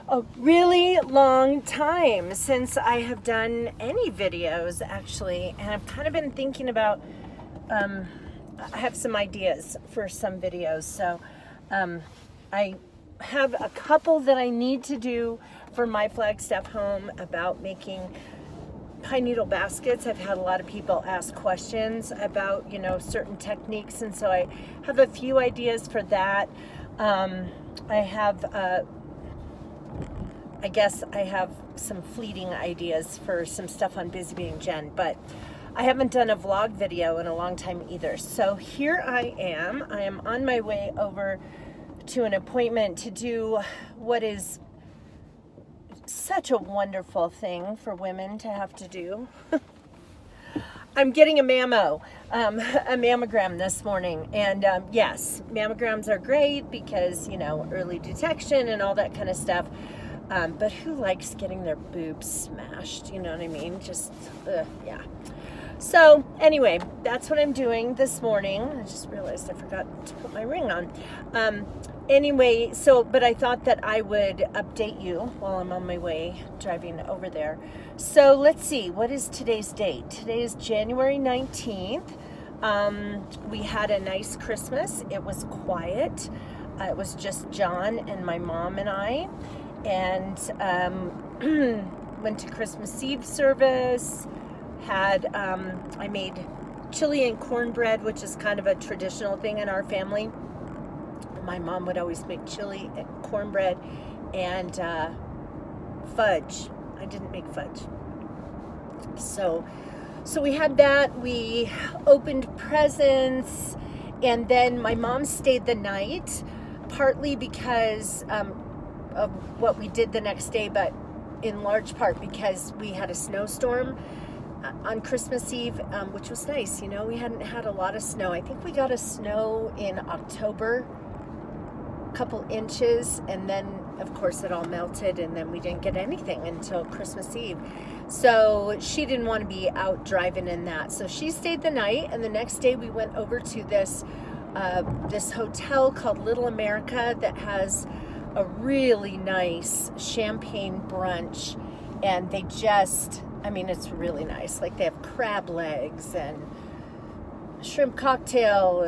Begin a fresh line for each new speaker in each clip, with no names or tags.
A really long time since I have done any videos, actually, and I've kind of been thinking about, I have some ideas for some videos, so I have a couple that I need to do for my Flagstaff home about making pine needle baskets. I've had a lot of people ask questions about, certain techniques, and so I have a few ideas for that. I guess I have some fleeting ideas for some stuff on BusyBeingJen, but I haven't done a vlog video in a long time either. So here I am. I am on my way over to an appointment to do what is such a wonderful thing for women to have to do. I'm getting a mammogram this morning. And yes, mammograms are great because, early detection and all that kind of stuff. But who likes getting their boobs smashed? You know what I mean? Just, yeah. So anyway, that's what I'm doing this morning. I just realized I forgot to put my ring on. Anyway, but I thought that I would update you while I'm on my way driving over there. So let's see, what is today's date? Today is January 19th. We had a nice Christmas. It was quiet. It was just John and my mom and I. And went to Christmas Eve service, I made chili and cornbread, which is kind of a traditional thing in our family. My mom would always make chili and cornbread and fudge. I didn't make fudge. So we had that. We opened presents, and then my mom stayed the night, partly because of what we did the next day, but in large part because we had a snowstorm on Christmas Eve, which was nice. We hadn't had a lot of snow. I think we got a snow in October, a couple inches, and then of course it all melted, and then we didn't get anything until Christmas Eve. So she didn't want to be out driving in that, so she stayed the night, and the next day we went over to this hotel called Little America that has a really nice champagne brunch, and it's really nice. Like, they have crab legs and shrimp cocktail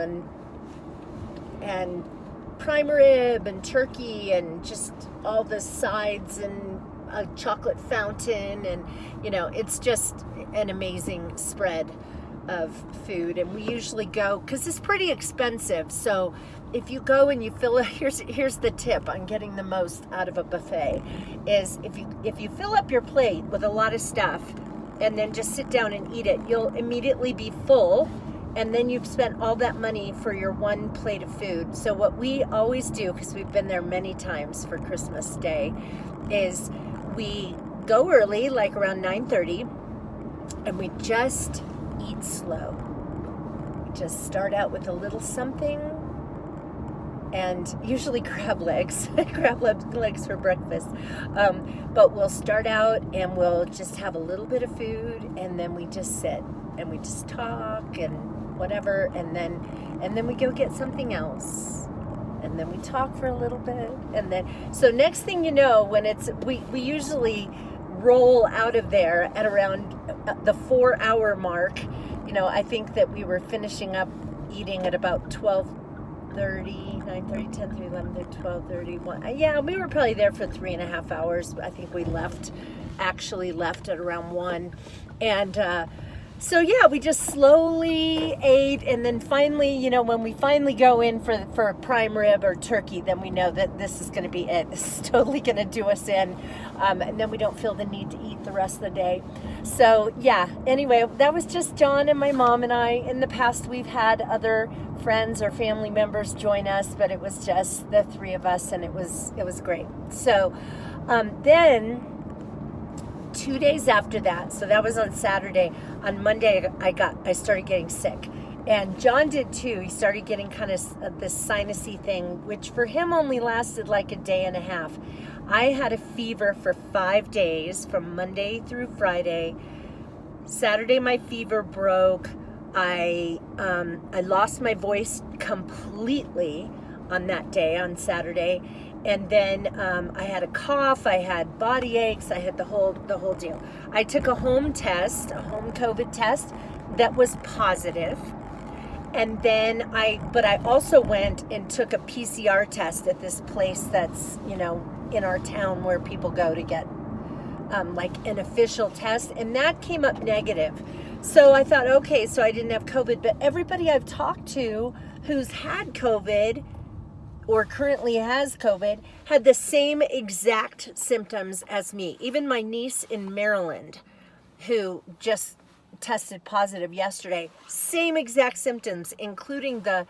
and prime rib and turkey and just all the sides and a chocolate fountain, and it's just an amazing spread of food. And we usually go because it's pretty expensive, so if you go and you fill it, here's the tip on getting the most out of a buffet, is if you fill up your plate with a lot of stuff and then just sit down and eat it, you'll immediately be full, and then you've spent all that money for your one plate of food. So what we always do, because we've been there many times for Christmas Day, is we go early, like around 9:30, and we just eat slow. We just start out with a little something, and usually crab legs for breakfast. But we'll start out and we'll just have a little bit of food, and then we just sit and we just talk and whatever, and then we go get something else, and then we talk for a little bit, and then so next thing you know, when we usually roll out of there at around the 4-hour mark. I think that we were finishing up eating at about 12:30, 9:30, 10:30, 11:30, 12:30, 1. Yeah, we were probably there for 3.5 hours. I think we actually left at around 1. And so yeah, we just slowly ate, and then finally, when we finally go in for a prime rib or turkey, then we know that this is going to be it. This is totally going to do us in, and then we don't feel the need to eat the rest of the day. So yeah, anyway, that was just John and my mom and I. In the past, we've had other friends or family members join us, but it was just the three of us, and it was great. So then 2 days after that, so that was on Saturday, on Monday I started getting sick, and John did too. He started getting kind of this sinusy thing, which for him only lasted like a day and a half. I had a fever for 5 days, from Monday through Friday. Saturday my fever broke. I lost my voice completely on that day, on Saturday, And then I had a cough, I had body aches, I had the whole deal. I took a home COVID test that was positive. And then I also went and took a PCR test at this place that's, in our town where people go to get like an official test, and that came up negative. So I thought, okay, so I didn't have COVID, but everybody I've talked to who's had COVID or currently has COVID had the same exact symptoms as me. Even my niece in Maryland, who just tested positive yesterday, same exact symptoms, including the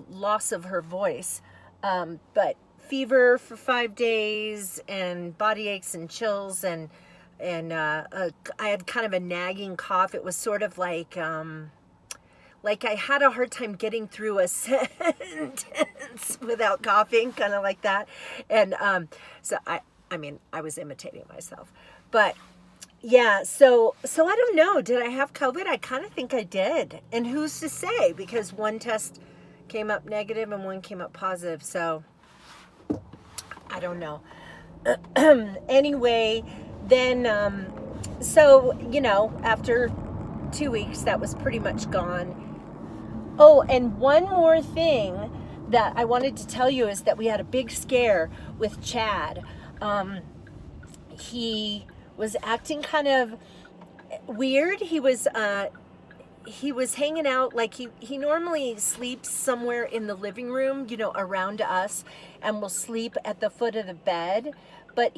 loss of her voice, but fever for 5 days and body aches and chills, and I had kind of a nagging cough. It was sort of like I had a hard time getting through a sentence without coughing, kind of like that. And so I was imitating myself, but yeah. So I don't know. Did I have COVID? I kind of think I did. And who's to say? Because one test came up negative and one came up positive. So I don't know. Anyway, then after 2 weeks, that was pretty much gone. Oh, and one more thing that I wanted to tell you is that we had a big scare with Chad. He was acting kind of weird. He was hanging out, like he normally sleeps somewhere in the living room, around us, and will sleep at the foot of the bed. But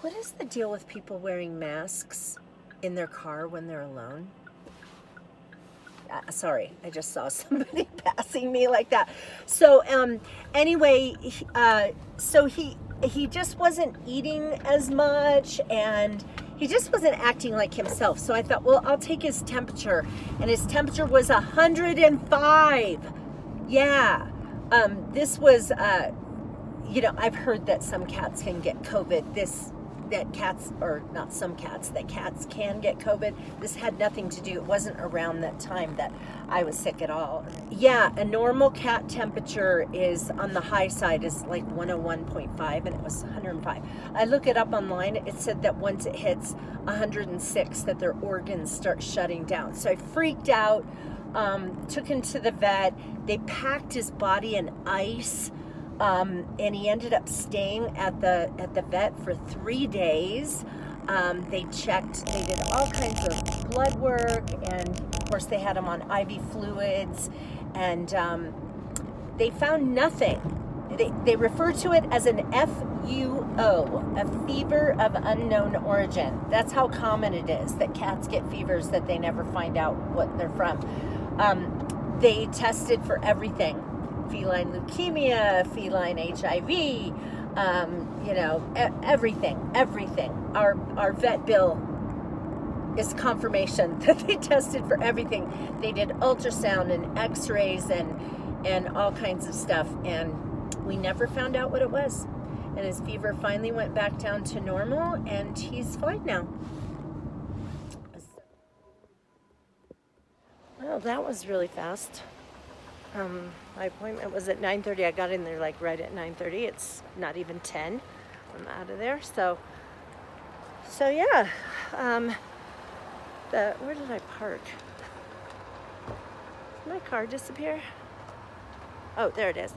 what is the deal with people wearing masks in their car when they're alone? Sorry, I just saw somebody passing me like that. So anyway, so he just wasn't eating as much, and he just wasn't acting like himself. So I thought, well, I'll take his temperature, and his temperature was 105. Yeah. This was, I've heard that some cats can get COVID. That cats can get COVID. This had nothing to do, it wasn't around that time that I was sick at all. Yeah, a normal cat temperature is on the high side, is like 101.5, and it was 105. I look it up online, it said that once it hits 106, that their organs start shutting down. So I freaked out, took him to the vet. They packed his body in ice. And he ended up staying at the vet for 3 days. They did all kinds of blood work, and of course they had him on IV fluids, and they found nothing. They refer to it as an FUO, a fever of unknown origin. That's how common it is that cats get fevers that they never find out what they're from. They tested for everything. Feline leukemia, feline HIV, everything. Our vet bill is confirmation that they tested for everything. They did ultrasound and x-rays and all kinds of stuff, and we never found out what it was. And his fever finally went back down to normal, and he's fine now. Well, that was really fast. My appointment was at 9:30. I got in there like right at 9:30. It's not even 10. I'm out of there. So yeah. Where did I park? Did my car disappear? Oh, there it is.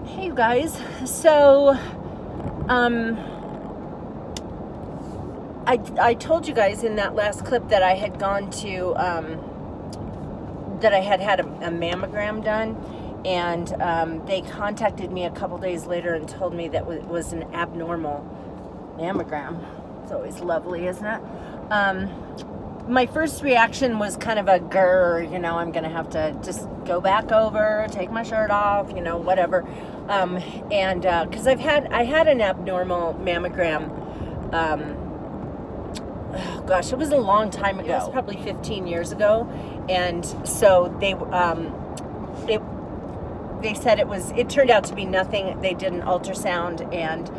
Hey, you guys. So, I told you guys in that last clip that I had gone to, that I had a mammogram done, and they contacted me a couple days later and told me that it was an abnormal mammogram. It's always lovely, isn't it? My first reaction was kind of a grr, I'm gonna have to just go back over, take my shirt off, whatever. And because I had an abnormal mammogram. Oh gosh, it was a long time ago. It was probably 15 years ago, and so they said it turned out to be nothing. They did an ultrasound and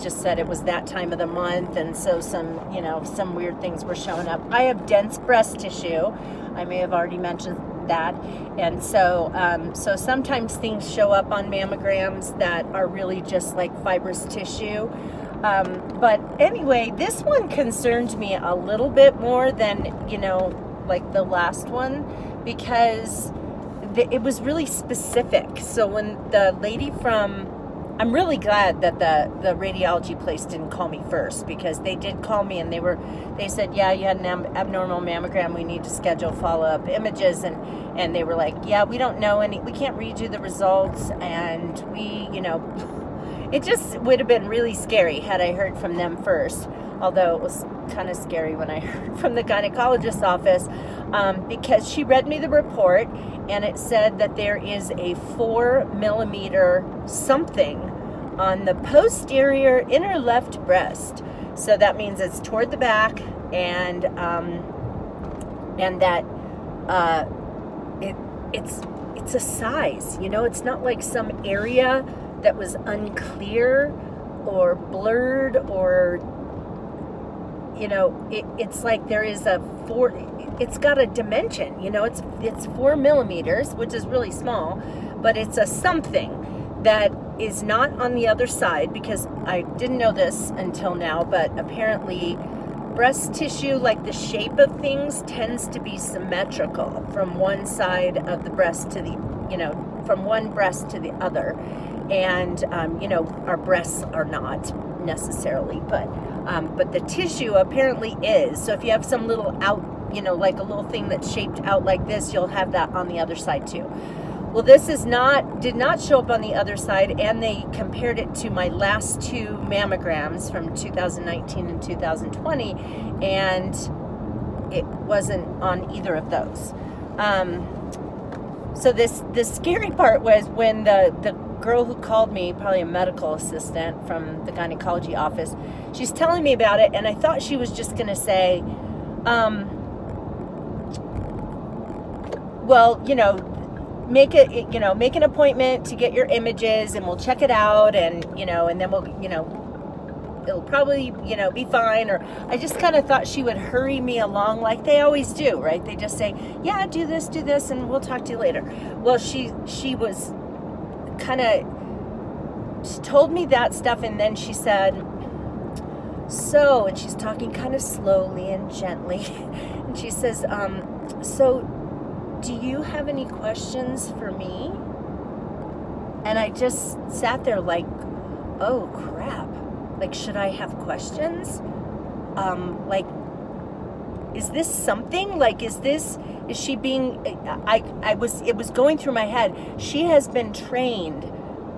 just said it was that time of the month, and so some weird things were showing up. I have dense breast tissue. I may have already mentioned that. And so so sometimes things show up on mammograms that are really just like fibrous tissue. But anyway, this one concerned me a little bit more than, like the last one, because it was really specific. So when the lady I'm really glad that the radiology place didn't call me first, because they did call me and they said, yeah, you had an abnormal mammogram. We need to schedule follow-up images. And they were like, yeah, we don't know we can't read you the results. And it just would have been really scary had I heard from them first. Although it was kind of scary when I heard from the gynecologist's office, because she read me the report and it said that there is a 4 millimeter something on the posterior inner left breast. So that means it's toward the back, and that it's a size. It's not like some area that was unclear or blurred, or it's like there is it's got a dimension. It's 4 millimeters, which is really small, but it's a something that is not on the other side, because I didn't know this until now, but apparently breast tissue, like the shape of things, tends to be symmetrical from one side of the breast to from one breast to the other. And, our breasts are not necessarily, but the tissue apparently is. So if you have some little like a little thing that's shaped out like this, you'll have that on the other side too. Well, this did not show up on the other side, and they compared it to my last 2 mammograms from 2019 and 2020, and it wasn't on either of those. So the scary part was when the girl who called me, probably a medical assistant from the gynecology office, she's telling me about it, and I thought she was just going to say, well, make an appointment to get your images, and we'll check it out, and and then we'll, it'll probably, be fine. Or I just kind of thought she would hurry me along like they always do, right? They just say, yeah, do this, and we'll talk to you later. Well, she was kind of told me that stuff, and then she said, and she's talking kind of slowly and gently, and she says, so do you have any questions for me? And I just sat there like, oh crap, like, should I have questions? Like, is this something? Like, is she being, it was going through my head. She has been trained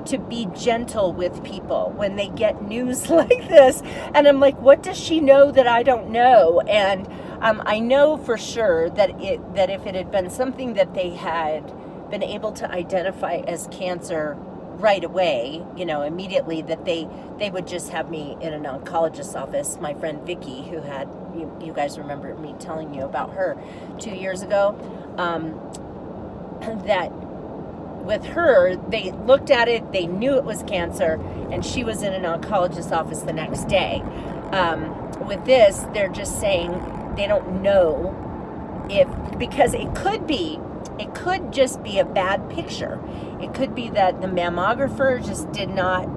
to be gentle with people when they get news like this. And I'm like, what does she know that I don't know? And I know for sure that if it had been something that they had been able to identify as cancer right away, immediately, that they would just have me in an oncologist's office. My friend Vicky, who had, you guys remember me telling you about her 2 years ago, that with her, they looked at it, they knew it was cancer, and she was in an oncologist's office the next day. With this, they're just saying they don't know because it could just be a bad picture. It could be that the mammographer just did not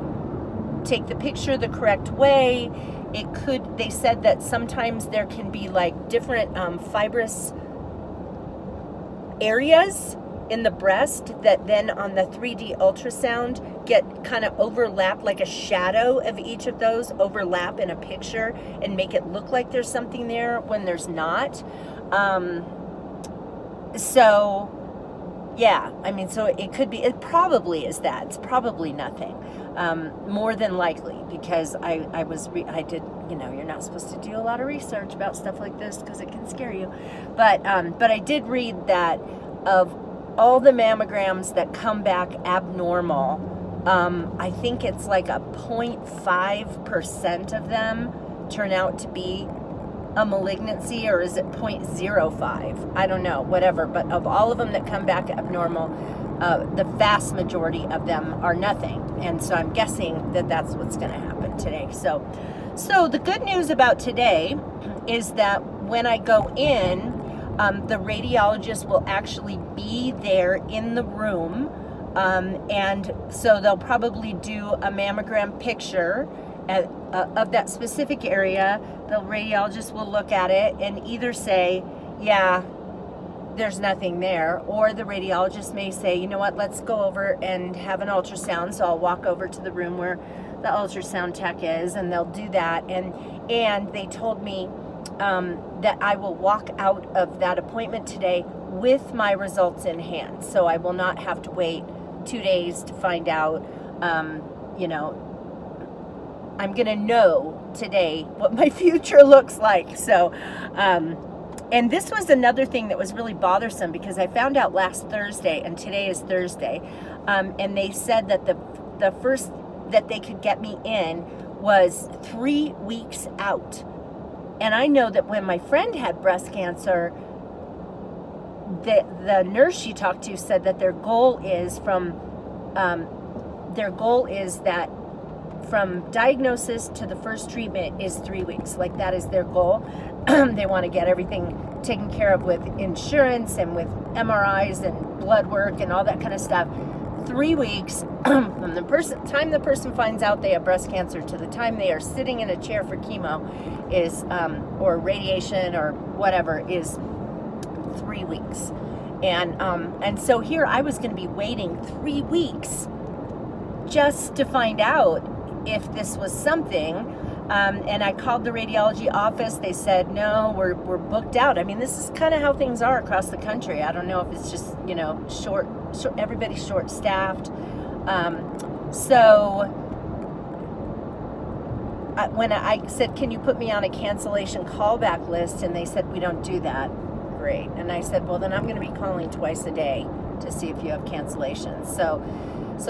take the picture the correct way. They said that sometimes there can be like different fibrous areas in the breast that then on the 3D ultrasound get kind of overlap, like a shadow of each of those overlap in a picture and make it look like there's something there when there's not. So yeah, so it probably is that. It's probably nothing. More than likely, because I did, you're not supposed to do a lot of research about stuff like this because it can scare you. But I did read that of all the mammograms that come back abnormal, I think it's like a 0.5% of them turn out to be a malignancy, or is it 0.05? I don't know, whatever. But of all of them that come back abnormal, the vast majority of them are nothing. And so I'm guessing that that's what's going to happen today. So the good news about today is that when I go in, The radiologist will actually be there in the room, and so they'll probably do a mammogram picture of that specific area. The radiologist will look at it and either say, yeah, there's nothing there, or the radiologist may say, you know what, let's go over and have an ultrasound. So I'll walk over to the room where the ultrasound tech is, and they'll do that. And they told me that I will walk out of that appointment today with my results in hand. So I will not have to wait 2 days to find out. You know, I'm going to know today what my future looks like. So, and this was another thing that was really bothersome, because I found out last Thursday, and today is Thursday, and they said that the first that they could get me in was 3 weeks out. And I know that when my friend had breast cancer, the nurse she talked to said that their goal is that from diagnosis to the first treatment is 3 weeks. Like, that is their goal. They want to get everything taken care of with insurance and with MRIs and blood work and all that kind of stuff. 3 weeks from the time the person finds out they have breast cancer to the time they are sitting in a chair for chemo is, or radiation or whatever, is 3 weeks. And so here I was going to be waiting 3 weeks just to find out if this was something. And I called the radiology office. They said, no, we're booked out. I mean, this is kind of how things are across the country. I don't know if it's just, you know, everybody's short-staffed. So when I said, can you put me on a cancellation callback list? And they said, we don't do that. Great. And I said, well, then I'm going to be calling twice a day to see if you have cancellations. So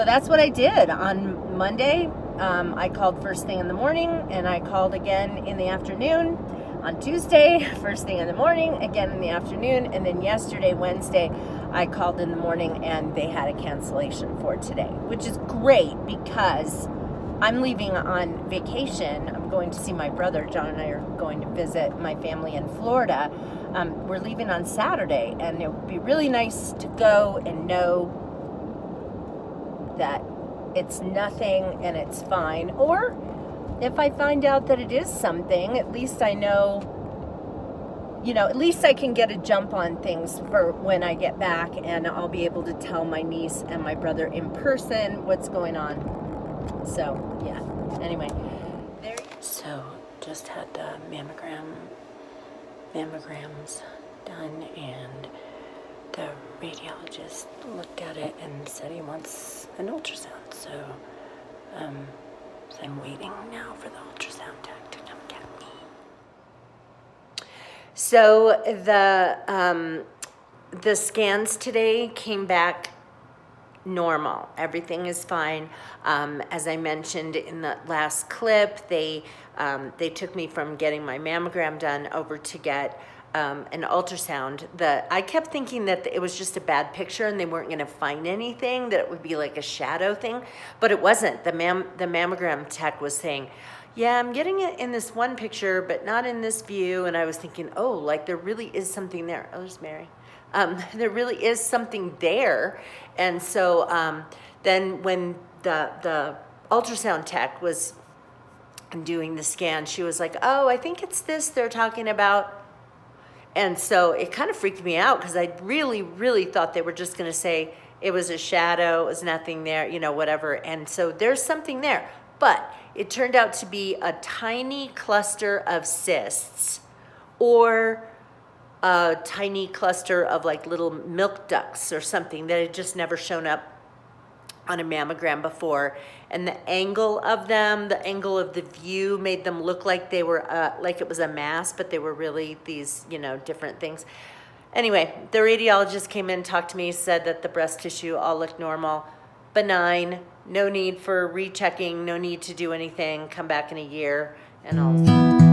that's what I did on Monday. I called first thing in the morning, and I called again in the afternoon. On Tuesday, first thing in the morning, again in the afternoon, and then yesterday, Wednesday, I called in the morning, and they had a cancellation for today, which is great because I'm leaving on vacation. I'm going to see my brother. John and I are going to visit my family in Florida. We're leaving on Saturday, and it would be really nice to go and know that it's nothing and it's fine. Or if I find out that it is something, at least I know, you know, at least I can get a jump on things for when I get back, and I'll be able to tell my niece and my brother in person what's going on. So, yeah. Anyway. So, just had the mammograms done, and the radiologist looked at it and said he wants an ultrasound. So I'm waiting now for the ultrasound tech to come get me. So the scans today came back normal. Everything is fine. As I mentioned in the last clip, they took me from getting my mammogram done over to get an ultrasound. I kept thinking that it was just a bad picture and they weren't going to find anything, that it would be like a shadow thing, but it wasn't. The mammogram tech was saying, yeah, I'm getting it in this one picture, but not in this view. And I was thinking, oh, like there really is something there. Oh, there's Mary. There really is something there. And so then when the ultrasound tech was doing the scan, she was like, oh, I think it's this they're talking about. And so it kind of freaked me out because I really, really thought they were just going to say it was a shadow, it was nothing there, you know, whatever. And so there's something there. But it turned out to be a tiny cluster of cysts, or a tiny cluster of like little milk ducts or something that had just never shown up on a mammogram before. And the angle of them, the angle of the view made them look like they were like it was a mass, but they were really these, you know, different things. Anyway, the radiologist came in, talked to me, said that the breast tissue all looked normal, benign, no need for rechecking, no need to do anything, come back in a year, and I'll